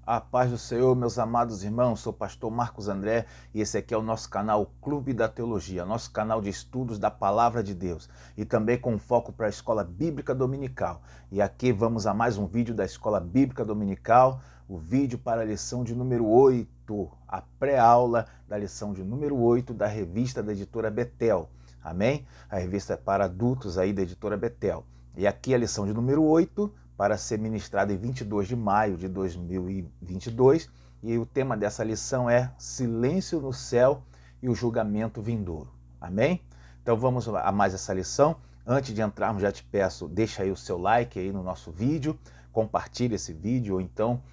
A paz do Senhor, meus amados irmãos, sou o pastor Marcos André e esse aqui é o nosso canal Clube da Teologia, nosso canal de estudos da Palavra de Deus e também com foco para a Escola Bíblica Dominical. E aqui vamos a mais um vídeo da Escola Bíblica Dominical, o vídeo para a lição de número 8, a pré-aula da lição de número 8 da revista da editora Betel. Amém? A revista é para adultos aí da editora Betel. E aqui a lição de número 8, para ser ministrada em 22 de maio de 2022, e o tema dessa lição é Silêncio no Céu e o Julgamento Vindouro. Amém? Então vamos a mais essa lição. Antes de entrarmos, já te peço, deixa aí o seu like aí no nosso vídeo, compartilhe esse vídeo, ou então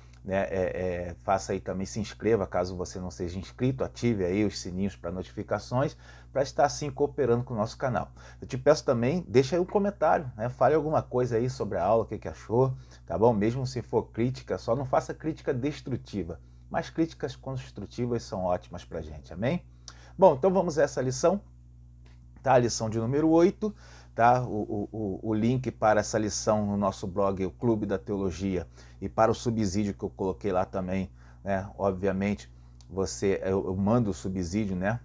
faça aí também, se inscreva caso você não seja inscrito, ative aí os sininhos para notificações, para estar assim cooperando com o nosso canal. Eu te peço também, deixa aí um comentário, fale alguma coisa aí sobre a aula, o que achou, tá bom? Mesmo se for crítica, só não faça crítica destrutiva, mas críticas construtivas são ótimas para a gente, amém? Bom, então vamos a essa lição, tá? A lição de número 8, tá? O link para essa lição no nosso blog, o Clube da Teologia, e para o subsídio que eu coloquei lá também, né? Obviamente, eu mando o subsídio, né?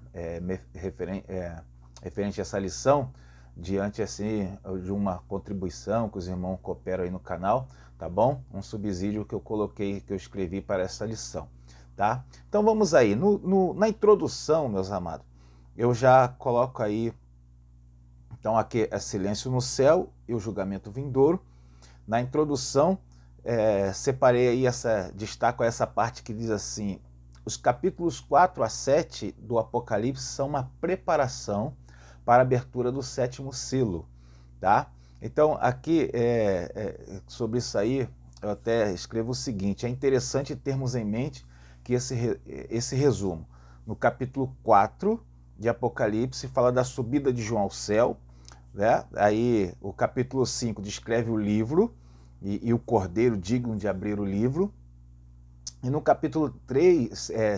Referente a essa lição, diante assim de uma contribuição que os irmãos cooperam aí no canal, tá bom? Um subsídio que eu coloquei, que eu escrevi para essa lição, tá? Então vamos aí, na introdução, meus amados, eu já coloco aí. Então aqui é Silêncio no Céu e o Julgamento Vindouro. Na introdução, separei aí, destaco essa parte que diz assim: os capítulos 4 a 7 do Apocalipse são uma preparação para a abertura do sétimo selo, tá? Então aqui, sobre isso aí, eu até escrevo o seguinte: é interessante termos em mente que esse resumo, no capítulo 4 de Apocalipse, fala da subida de João ao céu, né? Aí o capítulo 5 descreve o livro e o cordeiro digno de abrir o livro. E no capítulo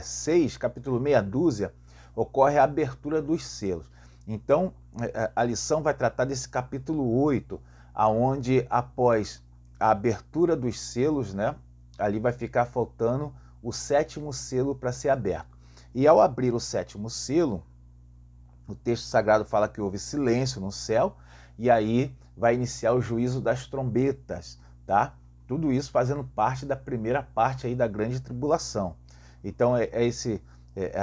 6, capítulo meia dúzia, ocorre a abertura dos selos. Então a lição vai tratar desse capítulo 8, aonde após a abertura dos selos, né, ali vai ficar faltando o sétimo selo para ser aberto. E ao abrir o sétimo selo, o texto sagrado fala que houve silêncio no céu, e aí vai iniciar o juízo das trombetas, tá? Tudo isso fazendo parte da primeira parte aí da grande tribulação. Então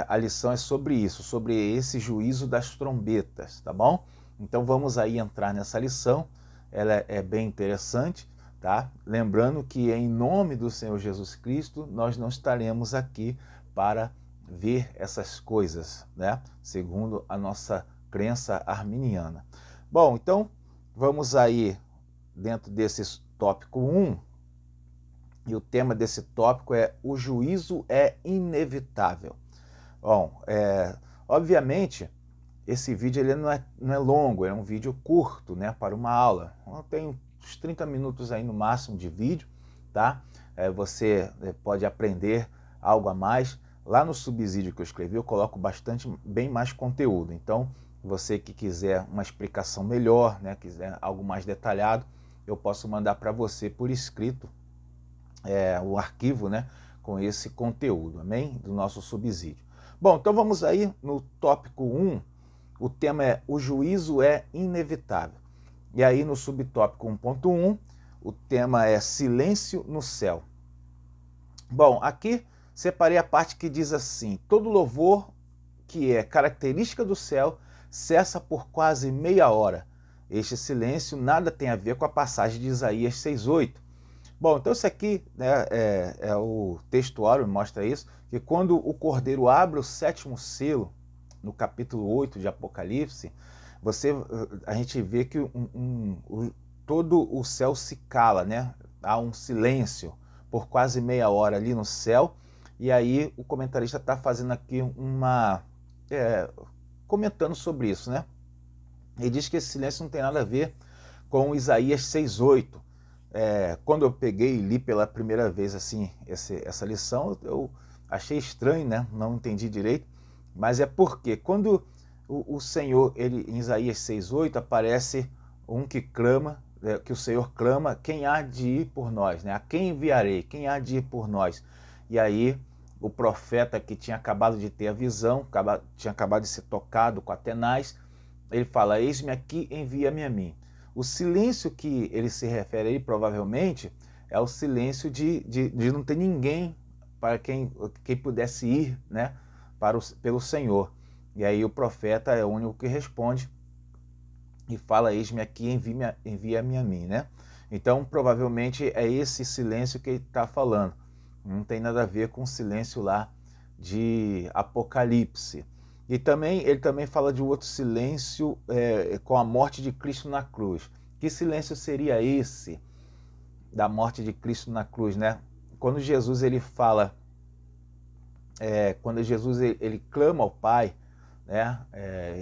a lição é sobre isso, sobre esse juízo das trombetas, tá bom? Então vamos aí entrar nessa lição, ela é bem interessante, tá? Lembrando que em nome do Senhor Jesus Cristo, nós não estaremos aqui para ver essas coisas, né? Segundo a nossa crença arminiana. Bom, então vamos aí dentro desse tópico 1, e o tema desse tópico é: o juízo é inevitável. Bom, obviamente esse vídeo ele não é longo, é um vídeo curto, né, para uma aula. Eu tenho uns 30 minutos aí no máximo de vídeo, tá? Você pode aprender algo a mais. Lá no subsídio que eu escrevi, eu coloco bem mais conteúdo. Então, você que quiser uma explicação melhor, né, quiser algo mais detalhado, eu posso mandar para você por escrito o arquivo, né, com esse conteúdo, amém? Do nosso subsídio. Bom, então vamos aí no tópico 1, o tema é: o juízo é inevitável. E aí no subtópico 1.1, o tema é silêncio no céu. Bom, aqui separei a parte que diz assim: todo louvor que é característica do céu cessa por quase meia hora. Este silêncio nada tem a ver com a passagem de Isaías 6:8. Bom, então isso aqui, né, o textuário mostra isso, que quando o cordeiro abre o sétimo selo, no capítulo 8 de Apocalipse, a gente vê que todo o céu se cala, né? Há um silêncio por quase meia hora ali no céu, e aí o comentarista está fazendo aqui comentando sobre isso, né? Ele diz que esse silêncio não tem nada a ver com Isaías 6:8. Quando eu peguei e li pela primeira vez assim essa lição, eu achei estranho, né? Não entendi direito, mas é porque quando o Senhor, em Isaías 6:8, aparece um que clama, que o Senhor clama: quem há de ir por nós, né? A quem enviarei? Quem há de ir por nós? e aí o profeta que tinha acabado de ter a visão, tinha acabado de ser tocado com Atenaz, ele fala, eis-me aqui, envia-me a mim. O silêncio que ele se refere aí, provavelmente, é o silêncio de não ter ninguém para quem pudesse ir, né, pelo Senhor. E aí o profeta é o único que responde e fala, eis-me aqui, envia-me a mim, né? Então, provavelmente, é esse silêncio que ele está falando. Não tem nada a ver com o silêncio lá de Apocalipse. E também ele também fala de outro silêncio com a morte de Cristo na cruz. Que silêncio seria esse da morte de Cristo na cruz, né? Quando Jesus ele fala, quando Jesus ele clama ao Pai, né?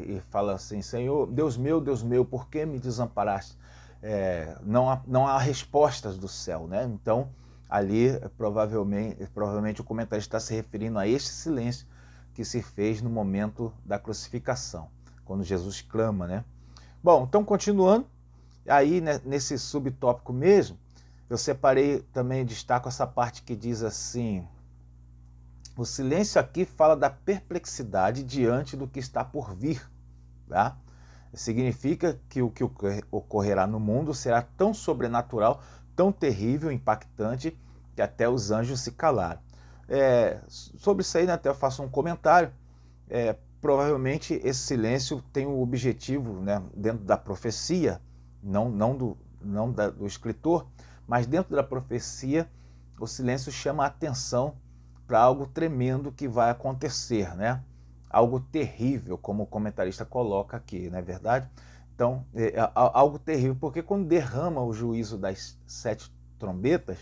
E fala assim, Senhor, Deus meu, por que me desamparaste? Não há respostas do céu, né? Então ali provavelmente o comentarista está se referindo a este silêncio que se fez no momento da crucificação, quando Jesus clama, né? Bom, então continuando, aí né, nesse subtópico mesmo, eu separei também, destaco essa parte que diz assim, o silêncio aqui fala da perplexidade diante do que está por vir, tá? Significa que o que ocorrerá no mundo será tão sobrenatural, tão terrível, impactante, que até os anjos se calaram. Sobre isso aí, né, até eu faço um comentário. Provavelmente esse silêncio tem o objetivo, né, dentro da profecia, não do escritor, mas dentro da profecia, o silêncio chama a atenção para algo tremendo que vai acontecer, né? Algo terrível, como o comentarista coloca aqui, não é verdade? Então, algo terrível, porque quando derrama o juízo das 7 trombetas,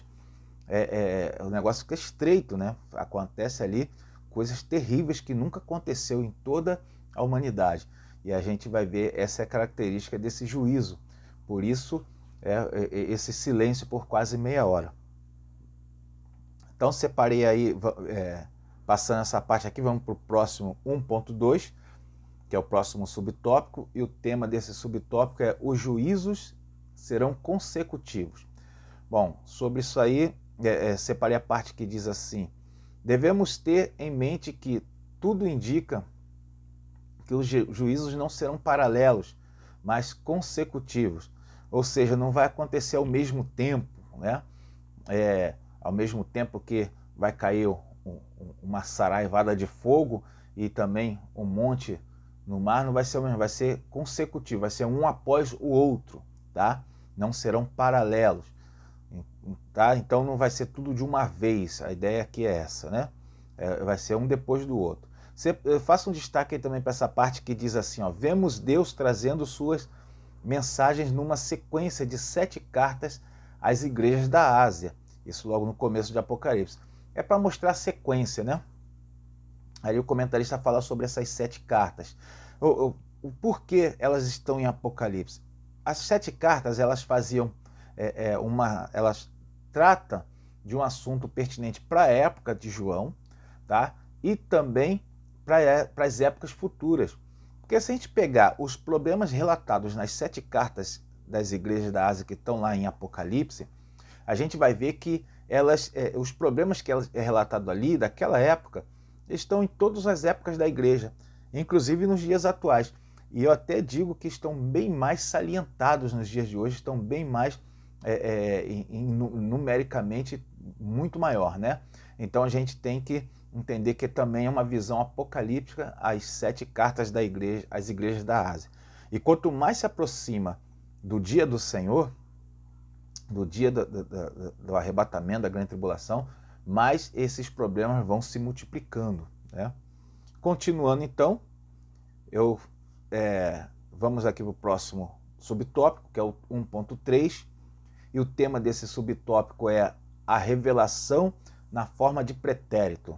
o negócio fica estreito, né? Acontece ali coisas terríveis que nunca aconteceu em toda a humanidade. E a gente vai ver, essa é a característica desse juízo. Por isso, esse silêncio por quase meia hora. Então, separei aí, passando essa parte aqui, vamos para o próximo 1.2, que é o próximo subtópico, e o tema desse subtópico é os juízos serão consecutivos. Bom, sobre isso aí, separei a parte que diz assim, devemos ter em mente que tudo indica que os juízos não serão paralelos, mas consecutivos, ou seja, não vai acontecer ao mesmo tempo, né? Ao mesmo tempo que vai cair uma saraivada de fogo e também um monte no mar, não vai ser o mesmo, vai ser consecutivo, vai ser um após o outro, tá? Não serão paralelos, tá? Então não vai ser tudo de uma vez, a ideia aqui é essa, né? Vai ser um depois do outro. Eu faço um destaque aí também para essa parte que diz assim, ó, vemos Deus trazendo suas mensagens numa sequência de 7 cartas às igrejas da Ásia. Isso logo no começo de Apocalipse. É para mostrar a sequência, né? Aí o comentarista fala sobre essas 7 cartas. O porquê elas estão em Apocalipse? As 7 cartas, elas faziam elas tratam de um assunto pertinente para a época de João, tá? E também para as épocas futuras. Porque se a gente pegar os problemas relatados nas 7 cartas das igrejas da Ásia que estão lá em Apocalipse, a gente vai ver que os problemas que é relatado ali, daquela época, estão em todas as épocas da igreja, inclusive nos dias atuais. E eu até digo que estão bem mais salientados nos dias de hoje, estão bem mais, numericamente, muito maior, né? Então a gente tem que entender que também é uma visão apocalíptica as 7 cartas às igrejas da Ásia. E quanto mais se aproxima do dia do Senhor, do dia do arrebatamento, da grande tribulação, mais esses problemas vão se multiplicando, né? Continuando então, vamos aqui para o próximo subtópico, que é o 1.3, e o tema desse subtópico é a revelação na forma de pretérito.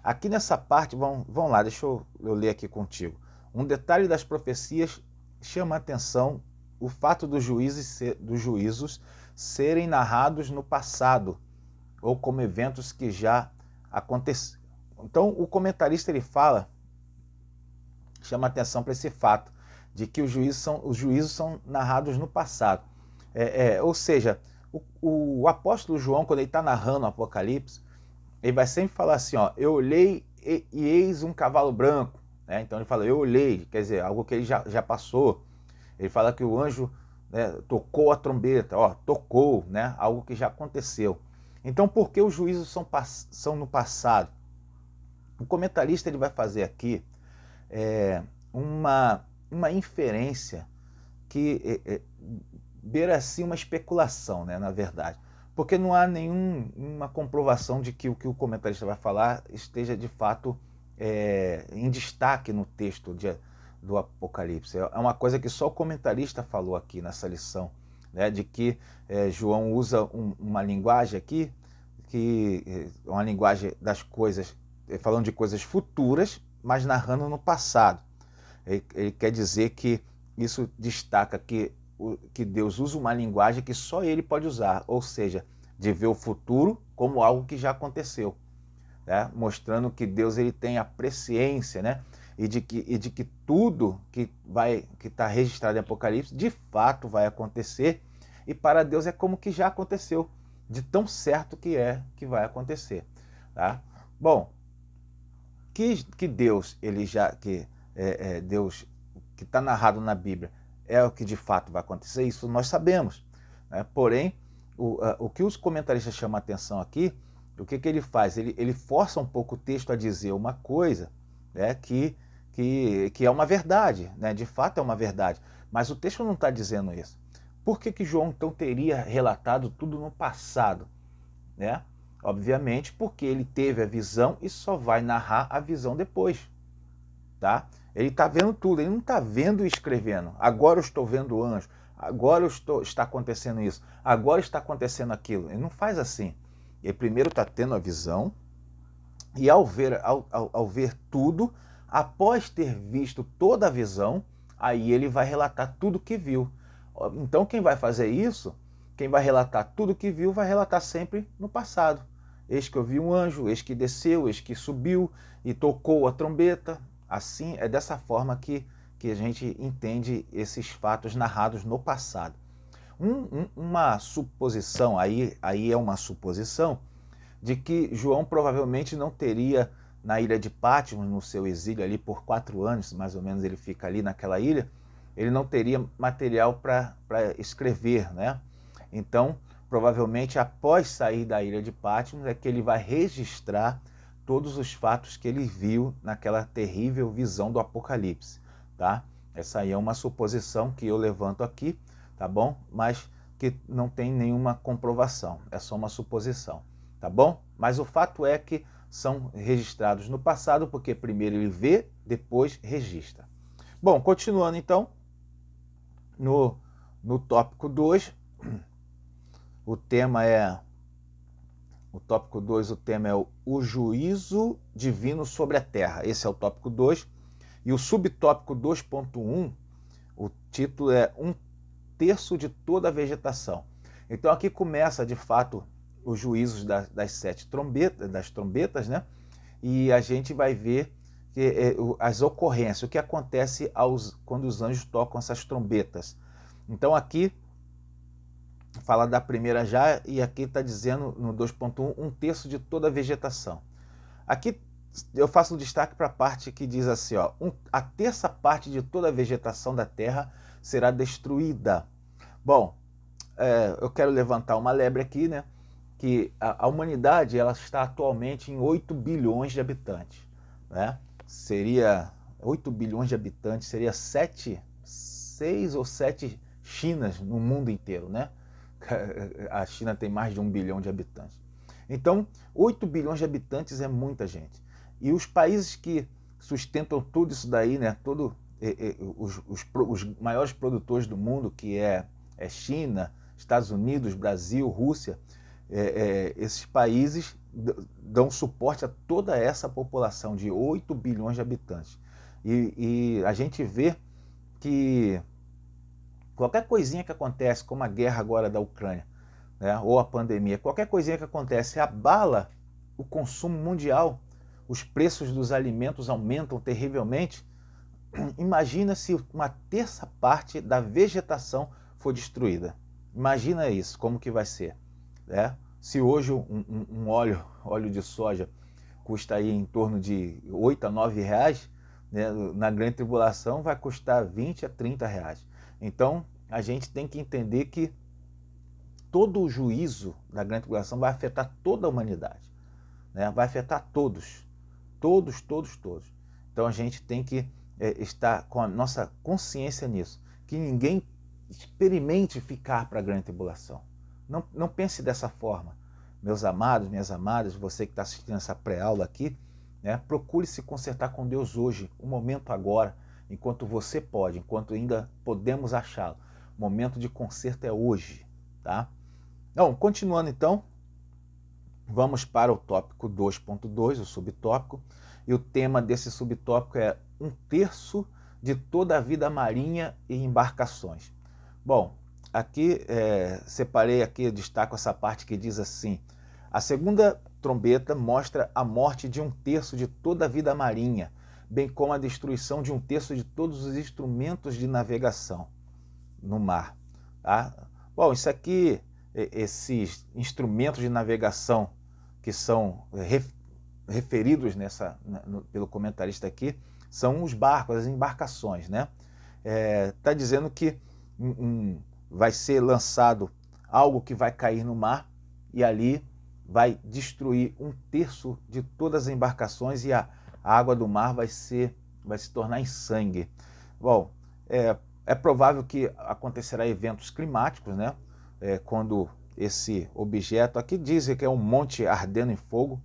Aqui nessa parte, vamos lá, deixa eu ler aqui contigo. Um detalhe das profecias chama a atenção o fato dos juízos serem narrados no passado, ou como eventos que já aconteceram. Então o comentarista ele chama a atenção para esse fato, de que os juízos são narrados no passado. Ou seja, o apóstolo João, quando ele está narrando o Apocalipse, ele vai sempre falar assim, ó, eu olhei e eis um cavalo branco, né? Então ele fala, eu olhei, quer dizer, algo que ele já passou. Ele fala que o anjo, né, tocou a trombeta, ó, tocou, né? Algo que já aconteceu. Então, por que os juízos são no passado? O comentarista ele vai fazer aqui uma inferência que beira assim uma especulação, né, na verdade. Porque não há nenhuma comprovação de que o que o comentarista vai falar esteja de fato em destaque no texto do Apocalipse. É uma coisa que só o comentarista falou aqui nessa lição, né, de que João usa uma linguagem aqui, que uma linguagem das coisas, falando de coisas futuras, mas narrando no passado. Ele quer dizer que isso destaca que Deus usa uma linguagem que só ele pode usar, ou seja, de ver o futuro como algo que já aconteceu, né? Mostrando que Deus ele tem a presciência, né? E de que tudo que está registrado em Apocalipse de fato vai acontecer, e para Deus é como que já aconteceu, de tão certo que vai acontecer, tá? Bom, que Deus ele já Deus que está narrado na Bíblia é o que de fato vai acontecer, isso nós sabemos, né? Porém, o que os comentaristas chamam a atenção aqui, o que ele faz? Ele força um pouco o texto a dizer uma coisa, né, que é uma verdade, né? De fato é uma verdade, mas o texto não está dizendo isso. Por que João então teria relatado tudo no passado, né? Obviamente porque ele teve a visão e só vai narrar a visão depois, tá? Ele está vendo tudo, ele não está vendo e escrevendo. Agora eu estou vendo o anjo, agora está acontecendo isso, agora está acontecendo aquilo. Ele não faz assim. Ele primeiro está tendo a visão e ao ver tudo, após ter visto toda a visão, aí ele vai relatar tudo que viu. Então quem vai fazer isso, quem vai relatar tudo que viu, vai relatar sempre no passado. Eis que eu vi um anjo, eis que desceu, eis que subiu e tocou a trombeta. Assim, é dessa forma que a gente entende esses fatos narrados no passado. Uma suposição, aí é uma suposição, de que João provavelmente não teria, na ilha de Patmos, no seu exílio ali por 4 anos, mais ou menos ele fica ali naquela ilha, ele não teria material para escrever, né? Então, provavelmente após sair da ilha de Patmos é que ele vai registrar todos os fatos que ele viu naquela terrível visão do Apocalipse, tá? Essa aí é uma suposição que eu levanto aqui, tá bom? Mas que não tem nenhuma comprovação, é só uma suposição, tá bom? Mas o fato é que são registrados no passado, porque primeiro ele vê, depois registra. Bom, continuando então, no tópico 2, o tema é o juízo divino sobre a terra. Esse é o tópico 2. E o subtópico 2.1, o título é 1/3 de toda a vegetação. Então aqui começa, de fato, os juízos das 7 trombetas, né? E a gente vai ver as ocorrências, o que acontece quando os anjos tocam essas trombetas. Então aqui fala da primeira já, e aqui está dizendo no 2.1, 1/3 de toda a vegetação. Aqui eu faço um destaque para a parte que diz assim, ó, a 1/3 parte de toda a vegetação da terra será destruída. Bom, eu quero levantar uma lebre aqui, né? Que a humanidade ela está atualmente em 8 bilhões de habitantes, né? Seria 8 bilhões de habitantes, seria 6 ou 7 Chinas no mundo inteiro, né? A China tem mais de 1 bilhão de habitantes. Então, 8 bilhões de habitantes é muita gente. E os países que sustentam tudo isso daí, né? Os maiores produtores do mundo, que é China, Estados Unidos, Brasil, Rússia, esses países dão suporte a toda essa população de 8 bilhões de habitantes. E a gente vê que qualquer coisinha que acontece, como a guerra agora da Ucrânia, né, ou a pandemia, qualquer coisinha que acontece abala o consumo mundial, os preços dos alimentos aumentam terrivelmente. Imagina se 1/3 parte da vegetação for destruída. Imagina isso, como que vai ser, né? Se hoje um óleo de soja custa aí em torno de 8 a 9 reais, né, na grande tribulação vai custar 20 a 30 reais. Então a gente tem que entender que todo o juízo da grande tribulação vai afetar toda a humanidade, né? Vai afetar todos, todos, todos, todos. Então a gente tem que estar com a nossa consciência nisso, que ninguém experimente ficar para a grande tribulação. Não pense dessa forma. Meus amados, minhas amadas, você que está assistindo essa pré-aula aqui, né, procure se consertar com Deus hoje, o momento agora, enquanto você pode, enquanto ainda podemos achá-lo. O momento de conserto é hoje, tá? Então, continuando então, vamos para o tópico 2.2, o subtópico, e o tema desse subtópico é 1/3 de toda a vida marinha e embarcações. Bom, aqui separei aqui, destaco essa parte que diz assim: a segunda trombeta mostra a morte de 1/3 de toda a vida marinha, bem como a destruição de 1/3 de todos os instrumentos de navegação no mar. Tá? Bom, isso aqui, esses instrumentos de navegação que são referidos pelo comentarista aqui, são os barcos, as embarcações, né? Tá dizendo que vai ser lançado algo que vai cair no mar e ali vai destruir 1/3 de todas as embarcações e a água do mar vai se tornar em sangue. Bom, é provável que acontecerá eventos climáticos, né? Quando esse objeto, aqui diz que é um monte ardendo em fogo,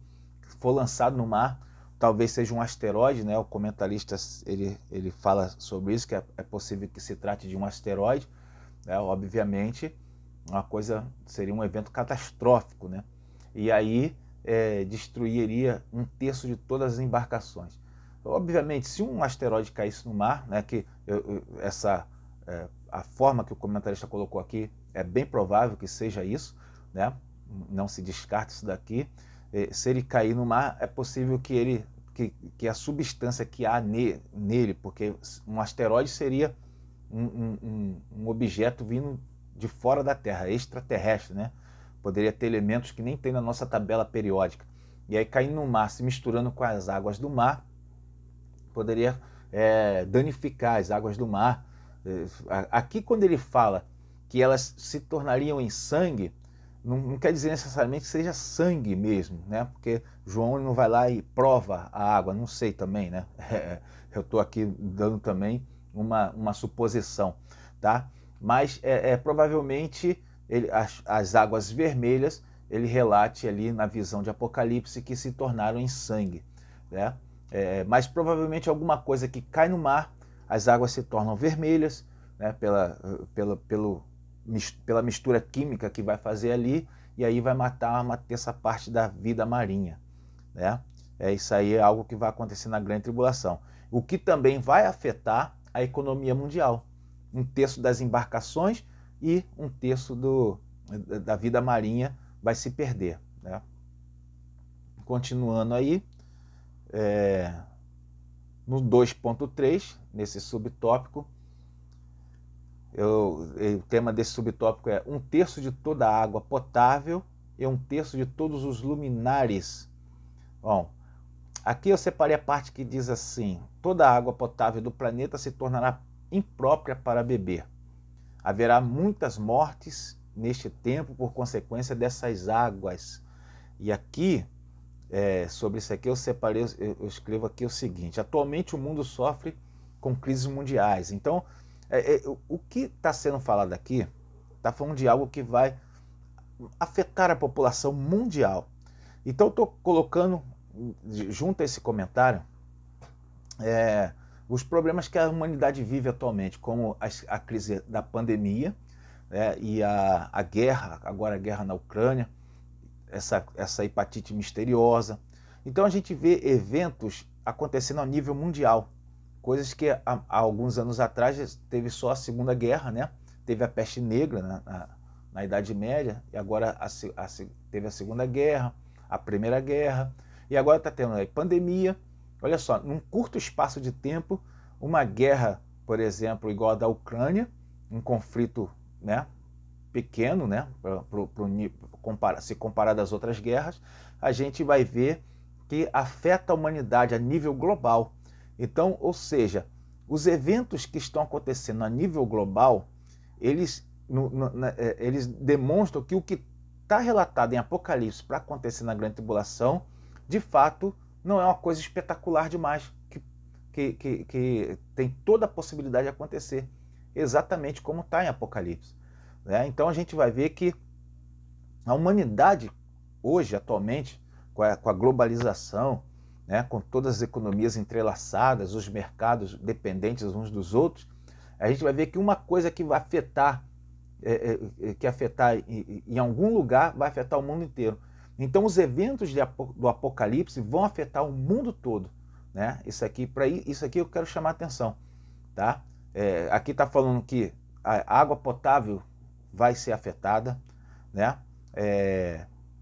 for lançado no mar, talvez seja um asteroide, né? O comentarista ele fala sobre isso, que é possível que se trate de um asteroide, né? Obviamente, seria um evento catastrófico, né? E aí destruiria 1/3 de todas as embarcações. Obviamente, se um asteroide caísse no mar, né, a forma que o comentarista colocou aqui é bem provável que seja isso, né? Não se descarta isso daqui. Se ele cair no mar, é possível que a substância que há nele, porque um asteroide seria um objeto vindo de fora da Terra, extraterrestre, né? Poderia ter elementos que nem tem na nossa tabela periódica. E aí caindo no mar, se misturando com as águas do mar, poderia danificar as águas do mar. Aqui, quando ele fala que elas se tornariam em sangue, não quer dizer necessariamente que seja sangue mesmo, né? Porque João não vai lá e prova a água, não sei também, né? Eu estou aqui dando também uma suposição, tá? Mas provavelmente as águas vermelhas, ele relate ali na visão de Apocalipse que se tornaram em sangue, né? Mas provavelmente alguma coisa que cai no mar, as águas se tornam vermelhas, né? Pela mistura química que vai fazer ali, e aí vai matar uma terça parte da vida marinha, né? Isso aí é algo que vai acontecer na grande tribulação. O que também vai afetar a economia mundial. 1/3 das embarcações e 1/3 da vida marinha vai se perder, né? Continuando aí, no 2.3, nesse subtópico, o tema desse subtópico é 1/3 de toda a água potável e 1/3 de todos os luminares. Bom, aqui eu separei a parte que diz assim: toda a água potável do planeta se tornará imprópria para beber. Haverá muitas mortes neste tempo por consequência dessas águas. E aqui, sobre isso aqui, eu separei, eu escrevo aqui o seguinte: atualmente o mundo sofre com crises mundiais. Então, o que está sendo falado aqui, está falando de algo que vai afetar a população mundial. Então, eu estou colocando, junto a esse comentário, os problemas que a humanidade vive atualmente, como a crise da pandemia, e a guerra, agora a guerra na Ucrânia, essa hepatite misteriosa. Então a gente vê eventos acontecendo a nível mundial, coisas que há alguns anos atrás teve só a Segunda Guerra, né? Teve a peste negra na Idade Média, e agora teve a Segunda Guerra, a Primeira Guerra, e agora está tendo a pandemia. Olha só, num curto espaço de tempo, uma guerra, por exemplo, igual a da Ucrânia, um conflito, né, pequeno, né, se comparado às outras guerras, a gente vai ver que afeta a humanidade a nível global. Então, ou seja, os eventos que estão acontecendo a nível global, eles demonstram que o que está relatado em Apocalipse para acontecer na Grande Tribulação, de fato, não é uma coisa espetacular demais, que tem toda a possibilidade de acontecer, exatamente como está em Apocalipse. Né? Então a gente vai ver que a humanidade, hoje, atualmente, com a globalização, né, com todas as economias entrelaçadas, os mercados dependentes uns dos outros, a gente vai ver que uma coisa que vai afetar, em algum lugar, vai afetar o mundo inteiro. Então os eventos do Apocalipse vão afetar o mundo todo. Né? Isso aqui eu quero chamar a atenção. Tá? Aqui está falando que a água potável vai ser afetada, né?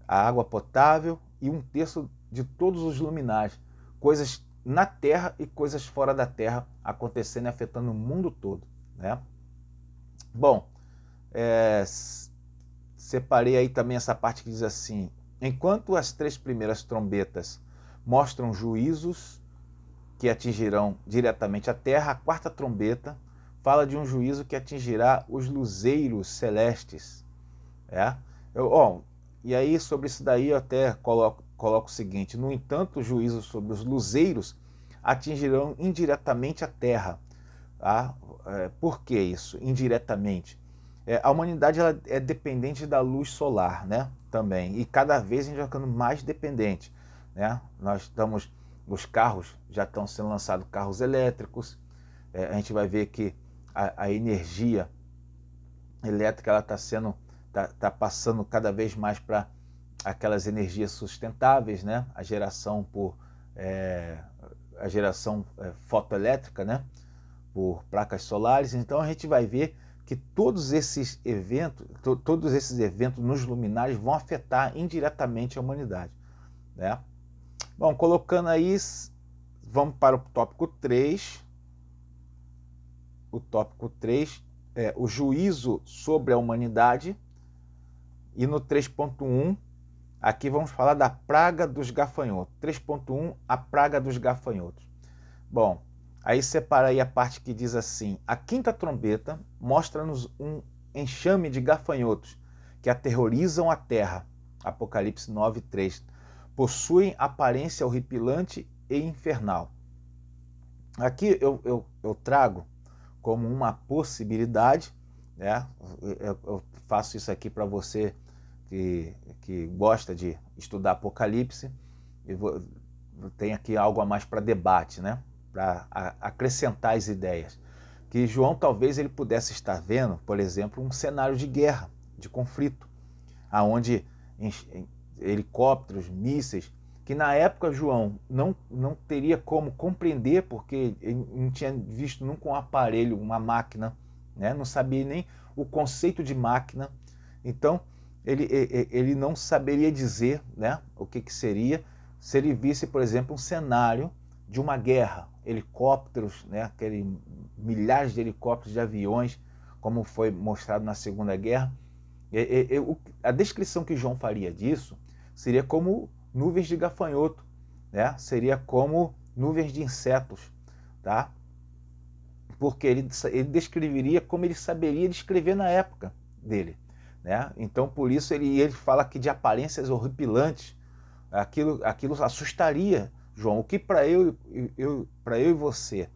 A água potável e 1/3 de todos os luminares, coisas na Terra e coisas fora da Terra acontecendo e afetando o mundo todo. Né? Bom, separei aí também essa parte que diz assim: enquanto as 3 primeiras trombetas mostram juízos que atingirão diretamente a Terra, a 4ª trombeta fala de um juízo que atingirá os luzeiros celestes. E aí sobre isso daí eu até coloco o seguinte: no entanto, os juízos sobre os luzeiros atingirão indiretamente a Terra. Tá? Por que isso? Indiretamente. A humanidade ela é dependente da luz solar, né? Também. E cada vez a gente vai ficando mais dependente. Né? Os carros já estão sendo lançados, carros elétricos. A gente vai ver que a energia elétrica ela está passando cada vez mais para aquelas energias sustentáveis, né? A geração fotoelétrica, né? Por placas solares. Então a gente vai ver que todos esses eventos nos luminares vão afetar indiretamente a humanidade. Né? Bom, colocando aí, vamos para o tópico 3. O tópico 3 é o juízo sobre a humanidade. E no 3.1, aqui vamos falar da praga dos gafanhotos. 3.1, a praga dos gafanhotos. Bom, aí separa aí a parte que diz assim: a 5ª trombeta mostra-nos um enxame de gafanhotos que aterrorizam a terra. Apocalipse 9:3. Possuem aparência horripilante e infernal. Aqui eu trago como uma possibilidade, né? Eu faço isso aqui para você que gosta de estudar Apocalipse, tem aqui algo a mais para debate, né? Para acrescentar as ideias. Que João talvez ele pudesse estar vendo, por exemplo, um cenário de guerra, de conflito, aonde helicópteros, mísseis, que na época João não teria como compreender, porque ele não tinha visto nunca um aparelho, uma máquina, né? Não sabia nem o conceito de máquina. Então ele não saberia dizer, né, o que seria se ele visse, por exemplo, um cenário de uma guerra, helicópteros, né, milhares de helicópteros, de aviões, como foi mostrado na Segunda Guerra. A descrição que João faria disso seria como nuvens de gafanhoto, né? Seria como nuvens de insetos, tá? Porque ele descreveria como ele saberia descrever na época dele, né? Então por isso ele fala aqui de aparências horripilantes. Aquilo assustaria João. O que para eu e você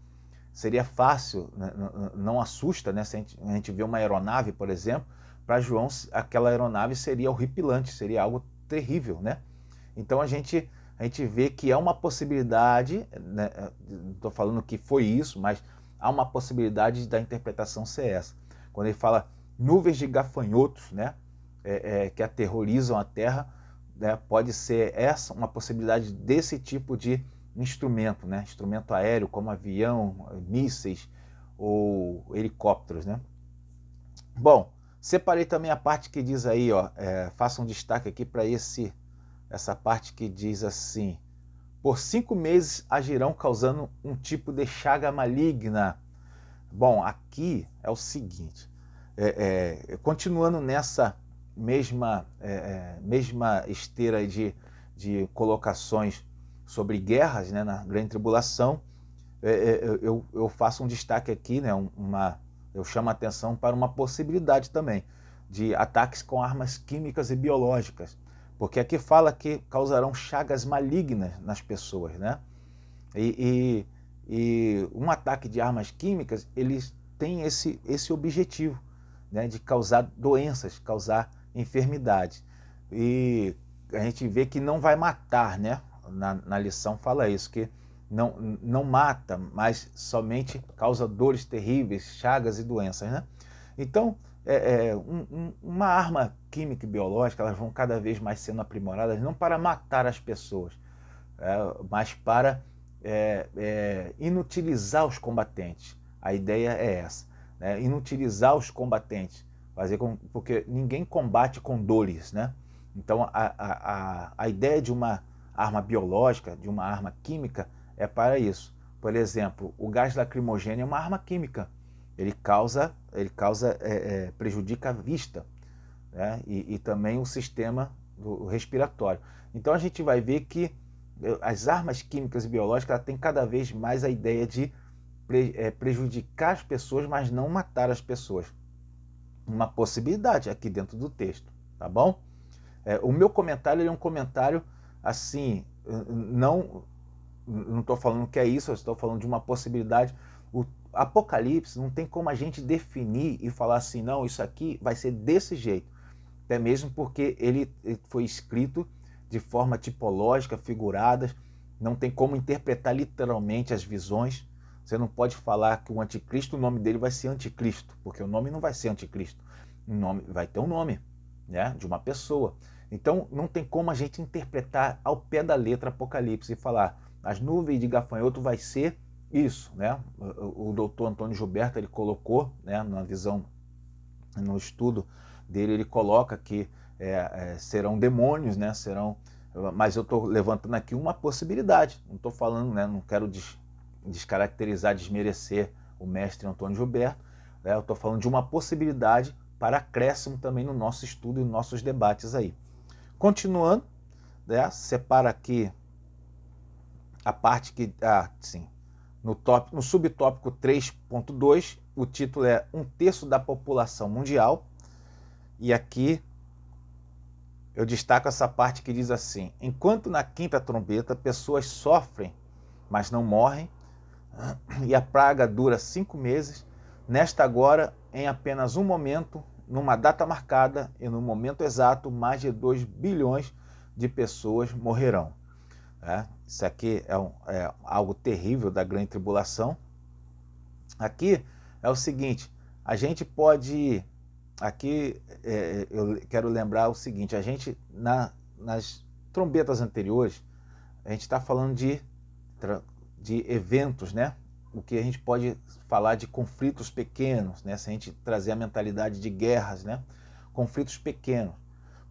seria fácil, né? Não assusta, né? Se a gente vê uma aeronave, por exemplo, para João aquela aeronave seria horripilante, seria algo terrível, né? Então a gente vê que é uma possibilidade, né? Não estou falando que foi isso, mas há uma possibilidade da interpretação ser essa. Quando ele fala nuvens de gafanhotos, né? Que aterrorizam a Terra, né? Pode ser essa uma possibilidade desse tipo de instrumento, né? Instrumento aéreo como avião, mísseis ou helicópteros, né? Bom, separei também a parte que diz aí, ó, faça um destaque aqui para essa parte que diz assim: por 5 meses agirão causando um tipo de chaga maligna. Bom, aqui é o seguinte, continuando nessa mesma esteira de colocações sobre guerras, né, na Grande Tribulação, eu faço um destaque aqui, né, eu chamo a atenção para uma possibilidade também de ataques com armas químicas e biológicas, porque aqui fala que causarão chagas malignas nas pessoas, né? E um ataque de armas químicas, eles têm esse objetivo, né, de causar doenças, causar enfermidades. E a gente vê que não vai matar, né? Na lição fala isso, que não mata, mas somente causa dores terríveis, chagas e doenças, né? Então, uma arma química e biológica, elas vão cada vez mais sendo aprimoradas, não para matar as pessoas, mas para inutilizar os combatentes. A ideia é essa, né? Inutilizar os combatentes, porque ninguém combate com dores, né? Então a ideia de uma arma biológica, de uma arma química, é para isso. Por exemplo, o gás lacrimogêneo é uma arma química. Ele prejudica a vista, né? E também o sistema respiratório. Então a gente vai ver que as armas químicas e biológicas têm cada vez mais a ideia de prejudicar as pessoas, mas não matar as pessoas. Uma possibilidade aqui dentro do texto, tá bom? O meu comentário é um comentário assim, não estou falando que é isso, eu estou falando de uma possibilidade. O Apocalipse não tem como a gente definir e falar assim, não, isso aqui vai ser desse jeito. Até mesmo porque ele foi escrito de forma tipológica, figurada, não tem como interpretar literalmente as visões. Você não pode falar que o anticristo, o nome dele vai ser anticristo, porque o nome não vai ser anticristo. O nome vai ter um nome, né, de uma pessoa. Então não tem como a gente interpretar ao pé da letra Apocalipse e falar as nuvens de gafanhoto vai ser isso, né? O doutor Antônio Gilberto, ele colocou, né, na visão, no estudo dele, ele coloca que serão demônios, né? Mas eu estou levantando aqui uma possibilidade. Não estou falando, né? Não quero descaracterizar, desmerecer o mestre Antônio Gilberto. Né? Eu estou falando de uma possibilidade para acréscimo também no nosso estudo e nos nossos debates aí. Continuando, né? Separa aqui a parte que, sim, no subtópico 3.2, o título é Um Terço da População Mundial. E aqui eu destaco essa parte que diz assim: enquanto na quinta trombeta pessoas sofrem, mas não morrem, e a praga dura 5 meses, nesta agora, em apenas um momento, numa data marcada e no momento exato, mais de 2 bilhões de pessoas morrerão. Isso aqui é algo terrível da grande tribulação. Aqui é o seguinte, a gente pode... Aqui eu quero lembrar o seguinte, a gente, nas trombetas anteriores, a gente está falando de eventos, né? O que a gente pode falar de conflitos pequenos, né? Se a gente trazer a mentalidade de guerras, né? Conflitos pequenos.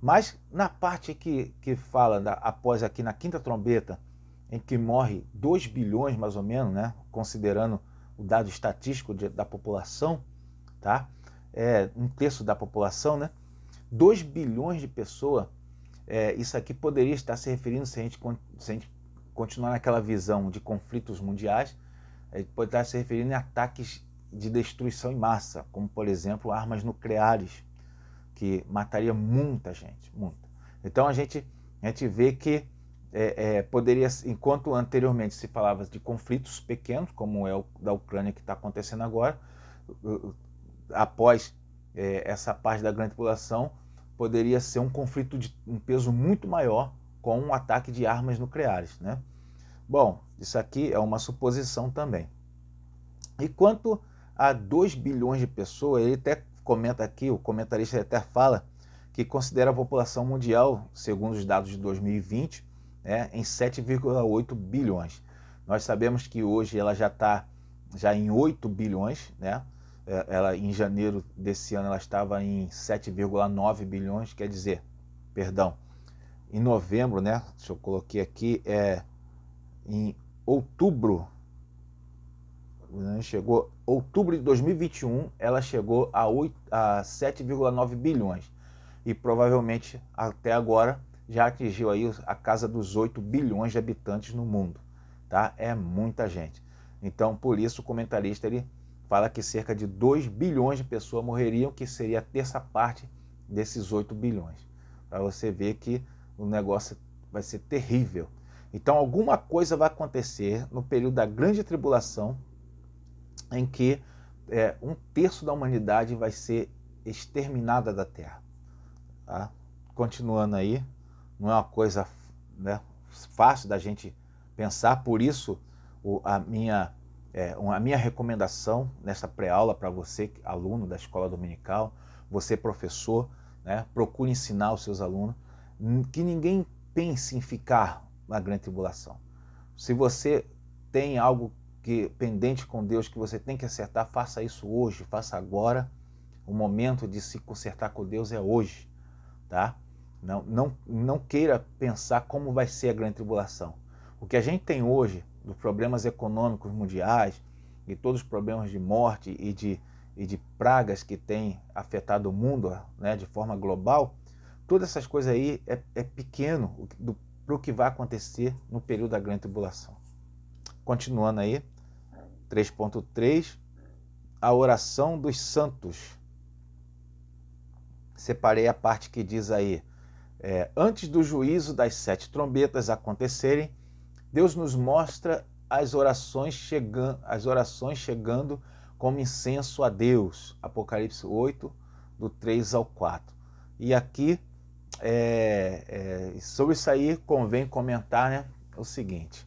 Mas na parte que fala, após aqui na quinta trombeta, em que morre 2 bilhões mais ou menos, né? Considerando o dado estatístico da população, tá? Um terço da população, né? 2 bilhões de pessoas, isso aqui poderia estar se referindo, se a gente continuar naquela visão de conflitos mundiais, pode estar se referindo em ataques de destruição em massa, como por exemplo armas nucleares, que mataria muita gente, muita. Então a gente vê que poderia, enquanto anteriormente se falava de conflitos pequenos, como é o da Ucrânia que está acontecendo agora, após essa parte da grande população, poderia ser um conflito de um peso muito maior com um ataque de armas nucleares, né? Bom, isso aqui é uma suposição também. E quanto a 2 bilhões de pessoas, ele até comenta aqui, o comentarista até fala que considera a população mundial, segundo os dados de 2020, em 7,8 bilhões. Nós sabemos que hoje ela já está em 8 bilhões, né? Ela, em janeiro desse ano ela estava em 7,9 bilhões, quer dizer, perdão, em novembro, né? Deixa eu coloquei aqui, em outubro, outubro de 2021, ela chegou a 7,9 bilhões. e provavelmente até agora já atingiu aí a casa dos 8 bilhões de habitantes no mundo, tá? É muita gente. Então, por isso, o comentarista ele fala que cerca de 2 bilhões de pessoas morreriam, que seria a terça parte desses 8 bilhões. Para você ver que o negócio vai ser terrível. Então, alguma coisa vai acontecer no período da grande tribulação, em que 1/3 da humanidade vai ser exterminada da Terra. Tá? Continuando aí, não é uma coisa, né, fácil da gente pensar, por isso a minha recomendação nessa pré-aula para você, aluno da escola dominical, você professor, né, procure ensinar os seus alunos que ninguém pense em ficar na grande tribulação. Se você tem algo pendente com Deus que você tem que acertar, faça isso hoje, faça agora. O momento de se consertar com Deus é hoje, tá? Não queira pensar como vai ser a grande tribulação. O que a gente tem hoje, dos problemas econômicos mundiais e todos os problemas de morte e de pragas que têm afetado o mundo, né, de forma global, todas essas coisas aí é pequeno para o que vai acontecer no período da grande tribulação. Continuando aí, 3.3, a oração dos santos. Separei a parte que diz aí, antes do juízo das 7 trombetas acontecerem, Deus nos mostra as orações chegando como incenso a Deus. Apocalipse 8, do 3 ao 4. E aqui, sobre isso aí, convém comentar, né, o seguinte.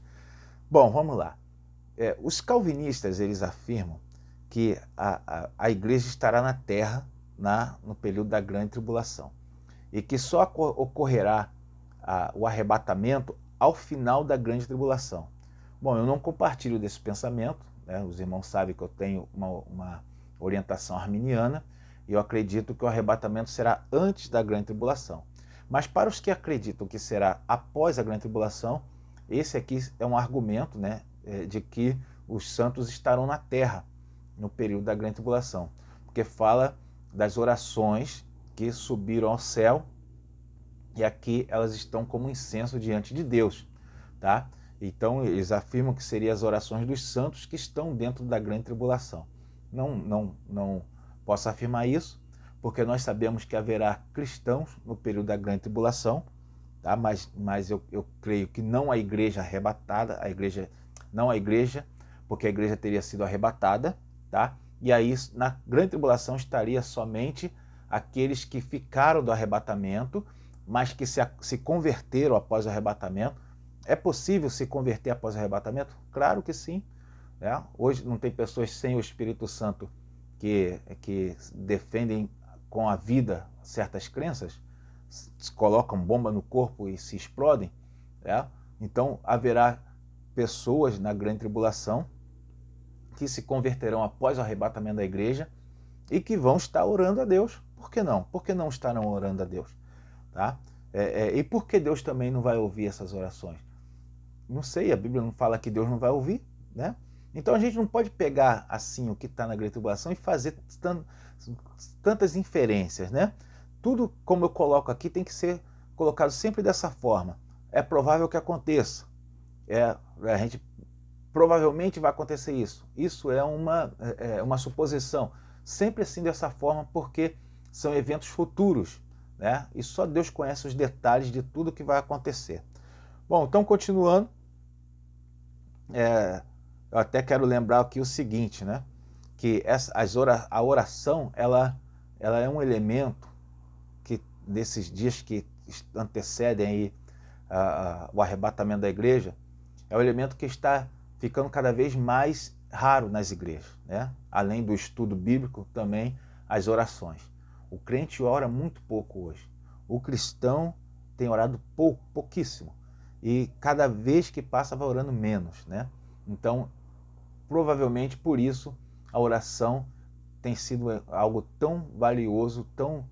Bom, vamos lá. Os calvinistas, eles afirmam que a igreja estará na terra no período da grande tribulação e que só ocorrerá o arrebatamento ao final da grande tribulação. Bom, eu não compartilho desse pensamento, né? Os irmãos sabem que eu tenho uma orientação arminiana e eu acredito que o arrebatamento será antes da grande tribulação. Mas para os que acreditam que será após a grande tribulação, esse aqui é um argumento, né, de que os santos estarão na terra no período da grande tribulação, porque fala das orações que subiram ao céu e aqui elas estão como incenso diante de Deus, tá? Então eles afirmam que seriam as orações dos santos que estão dentro da grande tribulação. Não posso afirmar isso, porque nós sabemos que haverá cristãos no período da grande tribulação, tá? Mas eu creio que não a igreja arrebatada, não a igreja, porque a igreja teria sido arrebatada, tá? E aí na grande tribulação estaria somente aqueles que ficaram do arrebatamento, mas que se converteram após o arrebatamento. É possível se converter após o arrebatamento? Claro que sim. Né? Hoje não tem pessoas sem o Espírito Santo que defendem com a vida certas crenças, colocam bomba no corpo e se explodem. Né? Então haverá pessoas na grande tribulação que se converterão após o arrebatamento da igreja e que vão estar orando a Deus. Por que não? Por que não estarão orando a Deus? Tá? E por que Deus também não vai ouvir essas orações? Não sei, a Bíblia não fala que Deus não vai ouvir, né? Então a gente não pode pegar assim o que está na grande tribulação e fazer tantas inferências, né? Tudo como eu coloco aqui tem que ser colocado sempre dessa forma. É provável que aconteça. A gente provavelmente vai acontecer isso. Isso é uma suposição. Sempre assim dessa forma, porque são eventos futuros, né? E só Deus conhece os detalhes de tudo que vai acontecer. Bom, então continuando, eu até quero lembrar aqui o seguinte, né? Que a oração, ela é um elemento que desses dias que antecedem aí o arrebatamento da igreja, é um elemento que está ficando cada vez mais raro nas igrejas, né? Além do estudo bíblico, também as orações. O crente ora muito pouco hoje. O cristão tem orado pouquíssimo. E cada vez que passa vai orando menos, né? Então, provavelmente por isso a oração tem sido algo tão valioso, tão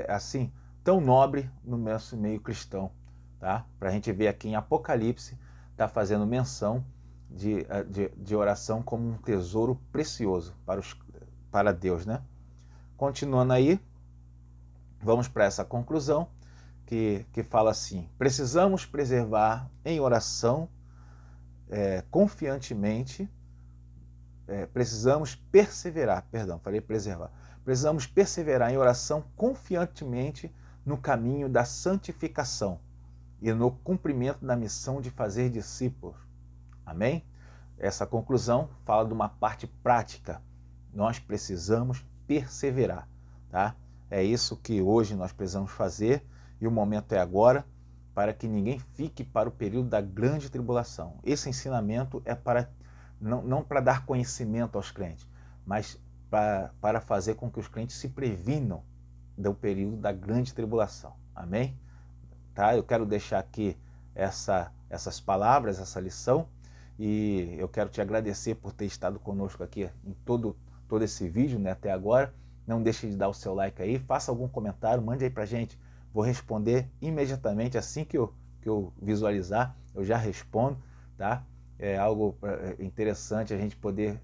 assim, tão nobre no nosso meio cristão, tá? Para a gente ver aqui em Apocalipse, está fazendo menção de oração como um tesouro precioso para Deus, né? Continuando aí, vamos para essa conclusão que fala assim: precisamos preservar em oração confiantemente, precisamos perseverar, perdão, falei preservar, precisamos perseverar em oração confiantemente no caminho da santificação e no cumprimento da missão de fazer discípulos. Amém? Essa conclusão fala de uma parte prática. Nós precisamos perseverar, tá? É isso que hoje nós precisamos fazer e o momento é agora, para que ninguém fique para o período da grande tribulação. Esse ensinamento é para não para dar conhecimento aos crentes, mas para fazer com que os crentes se previnam do período da grande tribulação. Amém? Tá? Eu quero deixar aqui essas palavras, essa lição, e eu quero te agradecer por ter estado conosco aqui em todo esse vídeo, né, até agora. Não deixe de dar o seu like aí, faça algum comentário, mande aí pra gente. Vou responder imediatamente, assim que eu visualizar, eu já respondo, tá? É algo interessante a gente poder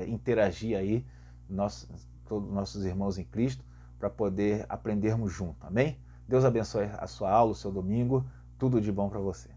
interagir aí, todos nossos irmãos em Cristo, para poder aprendermos junto, amém? Deus abençoe a sua aula, o seu domingo, tudo de bom para você.